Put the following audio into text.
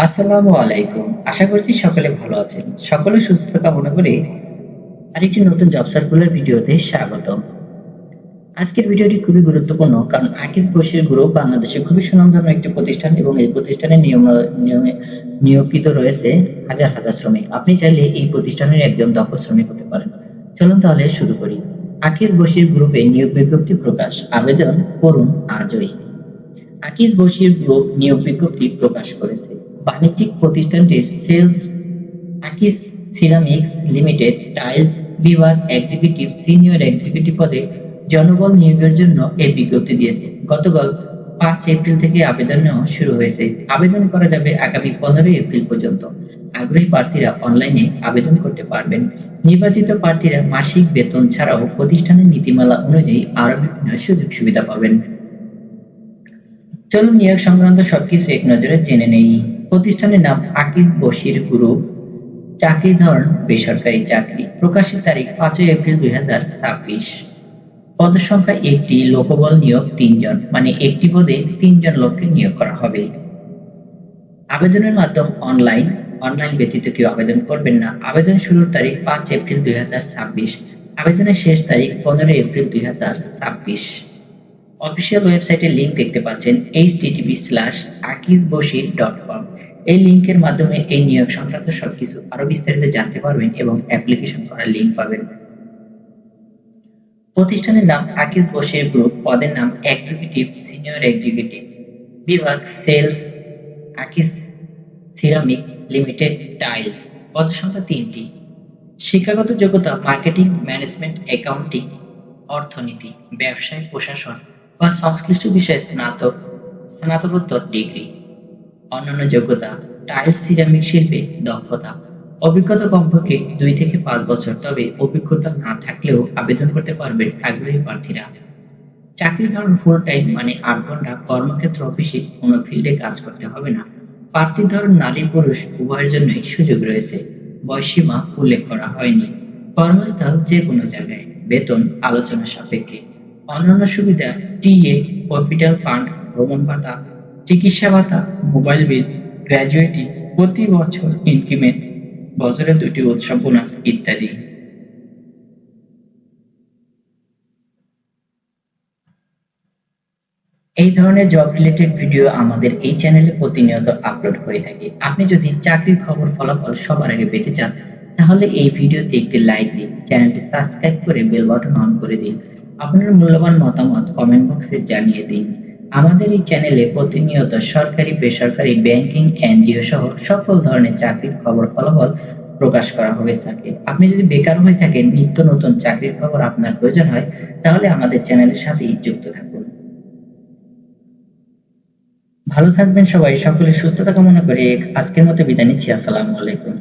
আসসালামু আলাইকুম। আশা করছি সকলে ভালো আছেন। সকলের সুস্থতা কামনা করে আরেকটি নতুন জব সার্কুলার ভিডিওতে স্বাগতম। আজকের ভিডিওটি খুবই গুরুত্বপূর্ণ কারণ আকিজ বশির গ্রুপ বাংলাদেশে খুবই সুনামধন্য একটি প্রতিষ্ঠান এবং এই প্রতিষ্ঠানে নিয়মে নিয়োগকৃত রয়েছে হাজার হাজার শ্রমিক। আপনি চাইলে এই প্রতিষ্ঠানের একজন দক্ষ শ্রমিক হতে পারেন। চলুন তাহলে শুরু করি। আকিজ বশির গ্রুপে নিয়োগ বিজ্ঞপ্তি প্রকাশ। আবেদন করুন আজই। আকিজ বশির গ্রুপ নিয়োগ বিজ্ঞপ্তি প্রকাশ করেছে। বাণিজ্যিক প্রতিষ্ঠানটির sales Akij ceramics limited tiles বিভাগ এক্সিকিউটিভ সিনিয়র এক্সিকিউটিভ পদে জনবল নিয়োগের জন্য এই বিজ্ঞপ্তি দিয়েছে। গতকাল 5 এপ্রিল থেকে আবেদন নেওয়া শুরু হয়েছে। আবেদন করা যাবে আগামী 15 এপ্রিল পর্যন্ত। আগ্রহী প্রার্থীরা অনলাইনে আবেদন করতে পারবেন। নির্বাচিত প্রার্থীরা মাসিক বেতন ছাড়াও প্রতিষ্ঠানের নীতিমালা অনুযায়ী আরো বিভিন্ন সুযোগ সুবিধা পাবেন। চলুন নিয়োগ সংক্রান্ত সবকিছু এক নজরে জেনে নেই। প্রতিষ্ঠানের নাম আকিজ বশির গ্রুপ। চাকরির ধরন বেসরকারি চাকরি। প্রকাশের তারিখ 5 এপ্রিল 2026। পদসংখ্যা একটি, লোকবল নিয়োগ 3 জন, মানে একটি পদে 3 জন লোককে নিয়োগ করা হবে। আবেদনের মাধ্যম অনলাইন ব্যতীত কেউ আবেদন করবেন না। আবেদন শুরুর তারিখ 5 এপ্রিল 2026। আবেদনের শেষ তারিখ 15 এপ্রিল 2026। অফিসিয়াল ওয়েবসাইটের লিংক দেখতে পাচ্ছেন http:/akizbashir.com। এই লিংকের মাধ্যমে এই নিয়োগ সংক্রান্ত সবকিছু আরো বিস্তারিত জানতে পারবেন এবং অ্যাপ্লিকেশন করার লিংক পাবেন। প্রতিষ্ঠানের নাম আকিজ বশির গ্রুপ। পদের নাম এক্সিকিউটিভ সিনিয়র এক্সিকিউটিভ। বিভাগ sales Akij ceramic limited tiles. পদসংখ্যা 3টি। শিক্ষাগত যোগ্যতা মার্কেটিং ম্যানেজমেন্ট অ্যাকাউন্টিং অর্থনীতি ব্যবসায় প্রশাসন বা সংশ্লিষ্ট বিষয়ে স্নাতকোত্তর ডিগ্রি। অন্যান্য যোগ্যতা টাইলস সিরামিক শিল্পে দক্ষতা, অভিজ্ঞতা কমপক্ষে 2 থেকে 5 বছর, তবে অভিজ্ঞতা না থাকলেও আবেদন করতে পারবেন আগ্রহী প্রার্থীরা। চাকরির ধরন ফুল টাইম, মানে 8 ঘন্টা। কর্মক্ষেত্র অফিসে কোনো ফিল্ডে কাজ করতে হবে না। প্রার্থীর ধরন নারী পুরুষ উভয়ের জন্যই সুযোগ রয়েছে। বয়সীমা উল্লেখ করা হয়নি। কর্মস্থল যে কোনো জায়গায়। বেতন আলোচনা সাপেক্ষে। অন্যান্য সুবিধা টিএ, ক্যাপিটাল ফান্ড, ভ্রমণ ভাতা, চিকিৎসা ভাতা, মোবাইল বিল, গ্র্যাজুয়েটি, প্রতি বছর ইনক্রিমেন্ট, বছরে 2টি উৎসব বোনাস ইত্যাদি। এই ধরনের জব রিলেটেড ভিডিও আমাদের এই চ্যানেলে প্রতিনিয়ত আপলোড হয়ে থাকে। আপনি যদি চাকরির খবর ফলাফল সবার আগে পেতে চান তাহলে এই ভিডিওতে একটি লাইক দিন, চ্যানেলটি সাবস্ক্রাইব করে বেল বাটন অন করে দিন। আপনার মূল্যবান মতামত কমেন্ট বক্সে জানিয়ে দিন। আমাদের এই চ্যানেলে প্রতিনিয়ত সরকারি বেসরকারি ব্যাংকিং এনজিও সহ সকল ধরনের চাকরির খবর ফলাফল প্রকাশ করা হয়ে থাকে। আপনি যদি বেকার হয়ে থাকেন, নিত্য নতুন চাকরির খবর আপনার প্রয়োজন হয়, তাহলে আমাদের চ্যানেলের সাথেই যুক্ত থাকুন। ভালো থাকবেন সবাই। সকলের সুস্থতা কামনা করে আজকের মতো বিদায় নিচ্ছি। আসসালামু আলাইকুম।